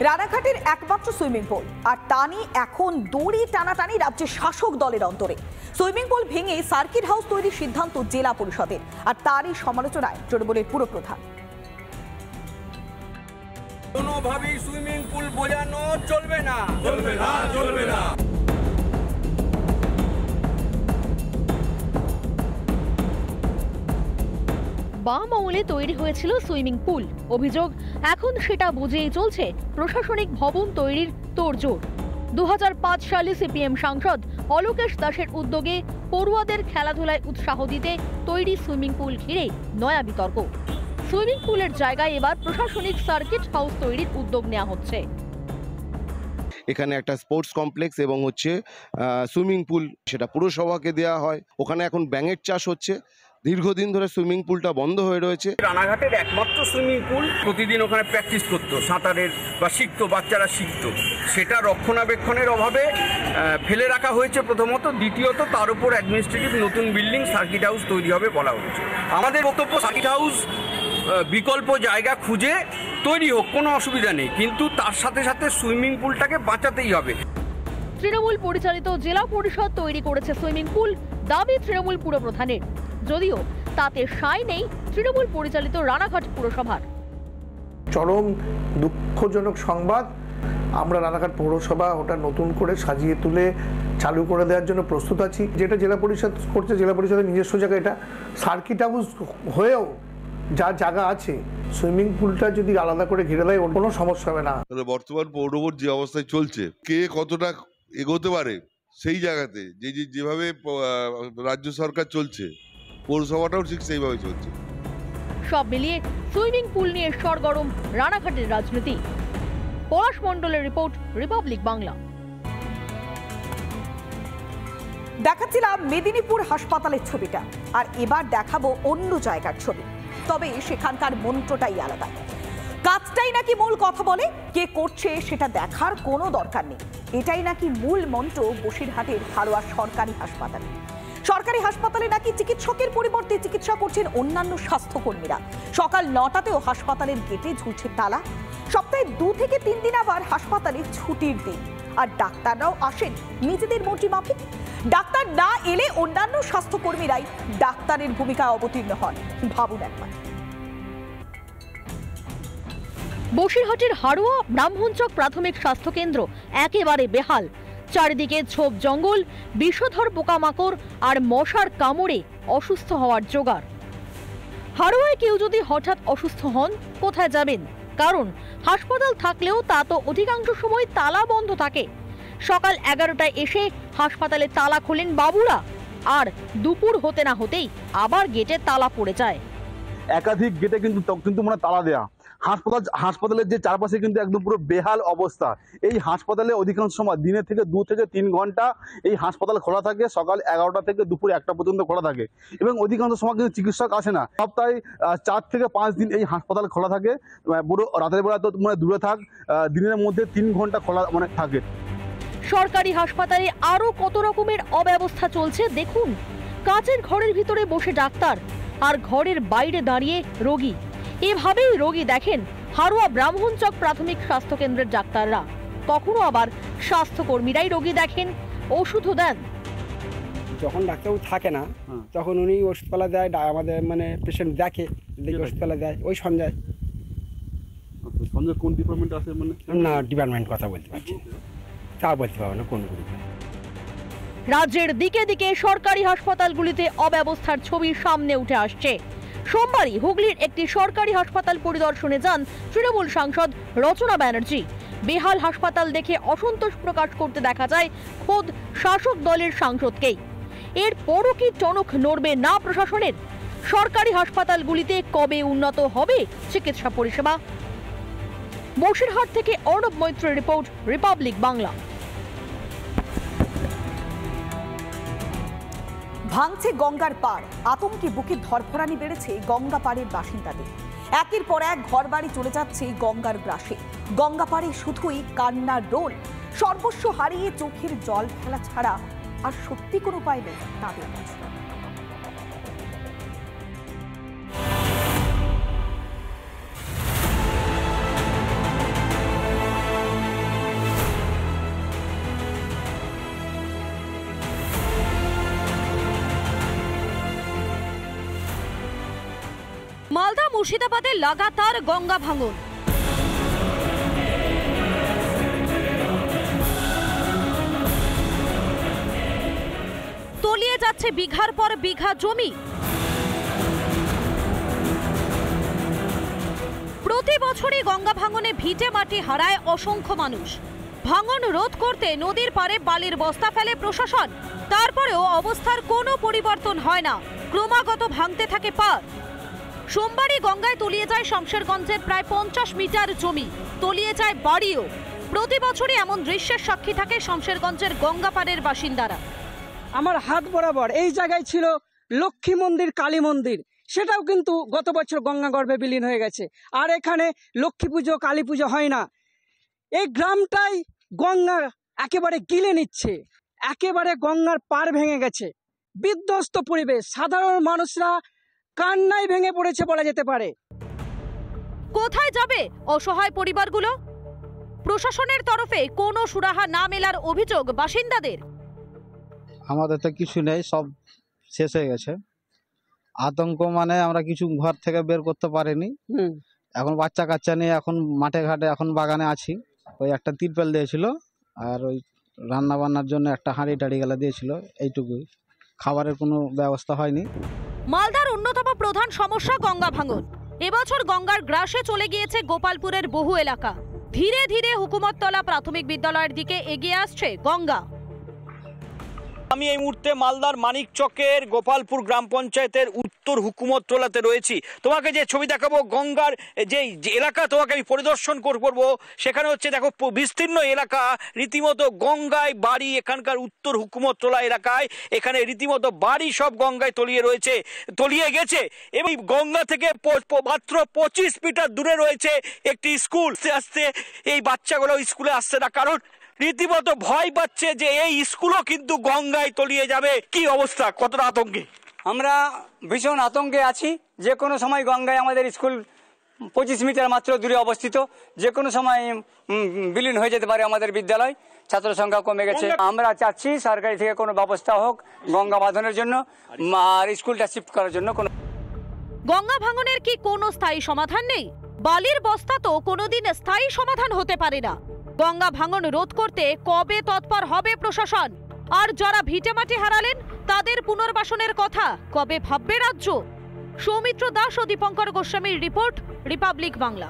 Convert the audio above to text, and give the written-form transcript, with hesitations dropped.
রানাঘাটের একমাত্র swimming pool, আর তা নিয়ে এখন দড়ি টানাটানি রাজ্যের শাসক দলের অন্তরে। সুইমিং পুল ভেঙে সার্কিট হাউস তৈরির সিদ্ধান্ত জেলা পরিষদের, আর তারই সমালোচনায় তৃণমূলের পুরপ্রধান। কোনোভাবেই সুইমিং পুল বোঝানো চলবে না, চলবে না, চলবে না। বাম আমলে তৈরি হয়েছিল সুইমিং পুল, অভিযোগ এখন সেটা বুঝেই চলছে প্রশাসনিক ভবন তৈরির তোড়জোড়। 2005 সালে সিপিএম সাংসদ অলোকেশ দাসের উদ্যোগে পড়ুয়াদের খেলাধুলায় উৎসাহ দিতে তৈরি সুইমিং পুল ঘিরে নয়া বিতর্ক। সুইমিং পুলের জায়গায় এবার প্রশাসনিক সার্কিট হাউস তৈরির উদ্যোগ নেওয়া হচ্ছে। এখানে একটা স্পোর্টস কমপ্লেক্স এবং সুইমিং পুল, সেটা পুরসভাকে দেওয়া হয়। ওখানে এখন ব্যাঙের চাষ হচ্ছে। দীর্ঘদিন ধরে সুইমিং পুলটা বন্ধ হয়ে রয়েছে। রানাঘাটের একমাত্র সুইমিং পুল, প্রতিদিন ওখানে প্র্যাকটিস করতো সাঁতারের বা শিখতো, বাচ্চারা শিখতো। সেটা রক্ষণাবেক্ষণের অভাবে ফেলে রাখা হয়েছে প্রথমত, দ্বিতীয়ত তার উপর অ্যাডমিনিস্ট্রেটিভ নতুন বিল্ডিং সার্কিট হাউস তৈরি হবে বলা হয়েছে। আমাদের বক্তব্য, সার্কিট হাউস বিকল্প জায়গা খুঁজে তৈরি হোক, কোনো অসুবিধা নেই, কিন্তু তার সাথে সাথে সুইমিং পুলটাকে বাঁচাতেই হবে। তৃণমূল পরিচালিত জেলা পরিষদ তৈরি করেছে সুইমিং পুল, দাবি তৃণমূল পুরপ্রধানের। যদিও তাতে সায় নেই তৃণমূল পরিচালিত রানাঘাট পুরসভার। চরম দুঃখজনক সংবাদ। আমরা রানাঘাট পৌরসভা ওটা নতুন করে সাজিয়ে তুলে চালু করে দেওয়ার জন্য প্রস্তুত আছি। যেটা জেলা পরিষদ করছে, জেলা পরিষদের নিজস্ব জায়গা, এটা সার্কিট হাউস হয়েও যা জায়গা আছে, সুইমিং পুলটা যদি আলাদা করে ঘিরে দেয় ওর কোনো সমস্যা হবে না। বর্তমান পৌরবোর্ড যে অবস্থায় চলছে, কে কতটা এগোতে পারে সেই জায়গাতে যেভাবে রাজ্য সরকার চলছে, পৌরসভাটাও ঠিক সেইভাবে চলছে। সব মিলিয়ে সুইমিং পুল নিয়ে সরগরম রানাঘাটের রাজনীতি। পলাশ মণ্ডলের রিপোর্ট, রিপাবলিক বাংলা। দেখাচ্ছিলাম মেদিনীপুর হাসপাতালের ছবিটা, আর এবার দেখাবো অন্য জায়গার ছবি। তবে সেখানকার মন্ত্রটাই আলাদা। কাজটাই নাকি মূল কথা বলে, কে করছে সেটা দেখার কোনো দরকার নেই। এটাই নাকি মূল মন্ত্র বসিরহাটের হারোয়া সরকারি হাসপাতালে। সরকারি হাসপাতালে নাকি চিকিৎসকের পরিবর্তে চিকিৎসা করছেন অন্যান্য স্বাস্থ্যকর্মীরা। সকাল 9টাতেও হাসপাতালের গেটে ঝুলছে তালা। সপ্তাহে 2 থেকে 3 দিন আবার হাসপাতালে ছুটির দিন, আর ডাক্তাররাও আসেন নিজেদের মর্জি মাফিক। ডাক্তার না এলে অন্যান্য স্বাস্থ্যকর্মীরাই ডাক্তারের ভূমিকায় অবতীর্ণ হন। ভাবুন একবার। বসিরহাটের হারোয়া ব্রাহ্মণচক প্রাথমিক স্বাস্থ্যকেন্দ্র একেবারে বেহাল। চারিদিকে ঝোপ জঙ্গল, বিষধর পোকামাকড় আর মশার কামড়ে অসুস্থ হওয়ার জোগাড়। হারোয়ায় কেউ যদি হঠাৎ অসুস্থ হন, কোথায় যাবেন? কারণ হাসপাতাল থাকলেও তা তো অধিকাংশ সময় তালা বন্ধ থাকে। সকাল 11টায় এসে হাসপাতালে তালা খোলেন বাবুরা, আর দুপুর হতে না হতেই আবার গেটে তালা পড়ে যায়। একাধিক গেটে কিন্তু মানে তালা দেয়া। হাসপাতালের যে চারপাশে কিন্তু একদম পুরো বেহাল অবস্থা। এই হাসপাতালে অধিকাংশ সময় দিনে থেকে 2 থেকে 3 ঘন্টা এই হাসপাতাল খোলা থাকে। সকাল 11টা থেকে দুপুর 1টা পর্যন্ত খোলা থাকে, এবং অধিকাংশ সময় কিন্তু চিকিৎসক আসে না। সপ্তাহে 4 থেকে 5 দিন এই হাসপাতাল খোলা থাকে। পুরো রাতের বেলা তো মানে দূরে থাক, দিনের মধ্যে 3 ঘন্টা খোলা মানে থাকে। সরকারি হাসপাতালে আরো কত রকমের অব্যবস্থা চলছে দেখুন। কাচের ঘরের ভিতরে বসে ডাক্তার, আর ঘরের বাইরে দাঁড়িয়ে রোগী। এভাবেই রোগী দেখেন হারোয়া ব্রাহ্মণচক প্রাথমিক স্বাস্থ্যকেন্দ্রের ডাক্তাররা। কখনো আবার স্বাস্থ্যকর্মীরাই রোগী দেখেন, ওষুধও দেন। যখন ডাক্তারবাবু থাকে না, তখন উনি ওষুধপালা দেয়, আমাদের মানে পেশেন্ট দেখে, ওষুধপালা দেয় ওই সন্ধ্যায়। সন্ধ্যায় কোন ডিপার্টমেন্ট আছে মানে? না, ডিপার্টমেন্ট কথা বলতে পারছি তা বলতে পারবো না কোন গ্রুপে। রাজ্যের দিকে দিকে সরকারি হাসপাতালগুলিতে অব্যবস্থার ছবি সামনে উঠে আসছে। সোমবারই হুগলির একটি সরকারি হাসপাতাল পরিদর্শনে যান তৃণমূল সাংসদ রচনা ব্যানার্জি। বেহাল হাসপাতাল দেখে অসন্তোষ প্রকাশ করতে দেখা যায় খোদ শাসক দলের সাংসদকেই। এরপরও কি টনক নড়বে না প্রশাসনের? সরকারি হাসপাতালগুলিতে কবে উন্নত হবে চিকিৎসা পরিষেবা? বসিরহাট থেকে অর্ণব মৈত্রের রিপোর্ট, রিপাবলিক বাংলা। ভাঙছে গঙ্গার পাড়, আতঙ্কে বুকে ধরফরানি বেড়েছে গঙ্গা পাড়ের বাসিন্দাদের। একের পর এক ঘরবাড়ি চলে যাচ্ছে গঙ্গার গ্রাসে। গঙ্গা পাড়ে শুধুই কান্নার রোল। সর্বস্ব হারিয়ে চোখের জল ফেলা ছাড়া আর সত্যি কোনো উপায় নেই তাদের কাছে। মুর্শিদাবাদে লাগাতার গঙ্গা ভাঙন। তলিয়ে যাচ্ছে বিঘার পর বিঘা জমি। প্রতি বছরই গঙ্গা ভাঙনে ভিটে মাটি হারায় অসংখ্য মানুষ। ভাঙন রোধ করতে নদীর পাড়ে বালির বস্তা ফেলে প্রশাসন, তারপরেও অবস্থার কোনো পরিবর্তন হয় না, ক্রমাগত ভাঙতে থাকে পাড়। সোমবারই গঙ্গায় তলিয়ে যায় শমশেরগঞ্জের প্রায় 50 মিটার জমি, তলিয়ে যায় বাড়িও। প্রতি বছরই এমন দৃশ্যের সাক্ষী থাকে শমশেরগঞ্জের গঙ্গাপাড়ের বাসিন্দারা। আমার হাত বরাবর এই জায়গায় ছিল লক্ষ্মী মন্দির, কালী মন্দির, সেটাও কিন্তু গত বছর গঙ্গা গর্ভে বিলীন হয়ে গেছে। আর এখানে লক্ষ্মী পুজো, কালী পুজো হয় না। এই গ্রামটাই গঙ্গা একেবারে গিলে নিচ্ছে, একেবারে গঙ্গার পাড় ভেঙে গেছে, বিধ্বস্ত পরিবেশ, সাধারণ মানুষরা কান্নায় ভেঙে পড়েছে বলা যেতে পারে। কোথায় যাবে অসহায় পরিবারগুলো? প্রশাসনের তরফে কোনো সুরাহা না মেলার অভিযোগ বাসিন্দাদের। আমাদের তো কিছু নেই, সব শেষ হয়ে গেছে। আতঙ্ক মানে আমরা কিছু ঘর থেকে বের করতে পারিনি। এখন বাচ্চা কাচ্চা নিয়ে এখন মাঠে ঘাটে, এখন বাগানে আছি। ওই একটা তিরপল দিয়েছিল, আর ওই রান্না বান্নার জন্য একটা হাঁড়ি টাড়ি গেলা দিয়েছিল, এইটুকুই। খাবারের কোনো ব্যবস্থা হয়নি। মালদার অন্যতম প্রধান সমস্যা গঙ্গা ভাঙন। এবছর গঙ্গার গ্রাসে চলে গিয়েছে গোপালপুরের বহু এলাকা। ধীরে ধীরে হুকুমততলা প্রাথমিক বিদ্যালয়ের দিকে এগিয়ে আসছে গঙ্গা। আমি এই মুহূর্তে মালদার মানিকচকের গোপালপুর গ্রাম পঞ্চায়েতের উত্তর হুকুমততলাতে রয়েছি। তোমাকে যে ছবি দেখাবো, গঙ্গার যে এলাকা তোমাকে আমি পরিদর্শন করবো, সেখানে হচ্ছে দেখো বিস্তীর্ণ এলাকা, রীতিমতো গঙ্গায় বাড়ি। এখানকার উত্তর হুকুমততলা এলাকায় এখানে রীতিমতো বাড়ি সব গঙ্গায় তলিয়ে গেছে। এবং গঙ্গা থেকে মাত্র 25 মিটার দূরে রয়েছে একটি স্কুল। আস্তে আস্তে এই বাচ্চাগুলো স্কুলে আসছে না, কারণ রীতিমতো ভয় পাচ্ছে যে এই স্কুলও কিন্তু গঙ্গায় তলিয়ে যাবে। কি অবস্থা, কতটা আতঙ্কে? আমরা ভীষণ আতঙ্কে আছি। যে কোনো সময় গঙ্গায় আমাদের স্কুল 25 মিটার মাত্র দূরে অবস্থিত, যে কোনো সময় বিলীন হয়ে যেতে পারে আমাদের বিদ্যালয়। ছাত্র সংখ্যা কমে গেছে। আমরা চাচ্ছি সরকারি থেকে কোনো ব্যবস্থা হোক গঙ্গা বাঁধনের জন্য আর স্কুলটা শিফট করার জন্য। গঙ্গা ভাঙনের কি কোনো স্থায়ী সমাধান নেই? বালির বস্তা তো কোনোদিন স্থায়ী সমাধান হতে পারে না। গঙ্গা ভাঙন রোধ করতে কবে তৎপর হবে প্রশাসন? আর যারা ভিটেমাটি হারালেন তাদের পুনর্বাসনের কথা কবে ভাববে রাজ্য? সৌমিত্র দাস ও দীপঙ্কর গোস্বামীর রিপোর্ট, রিপাবলিক বাংলা।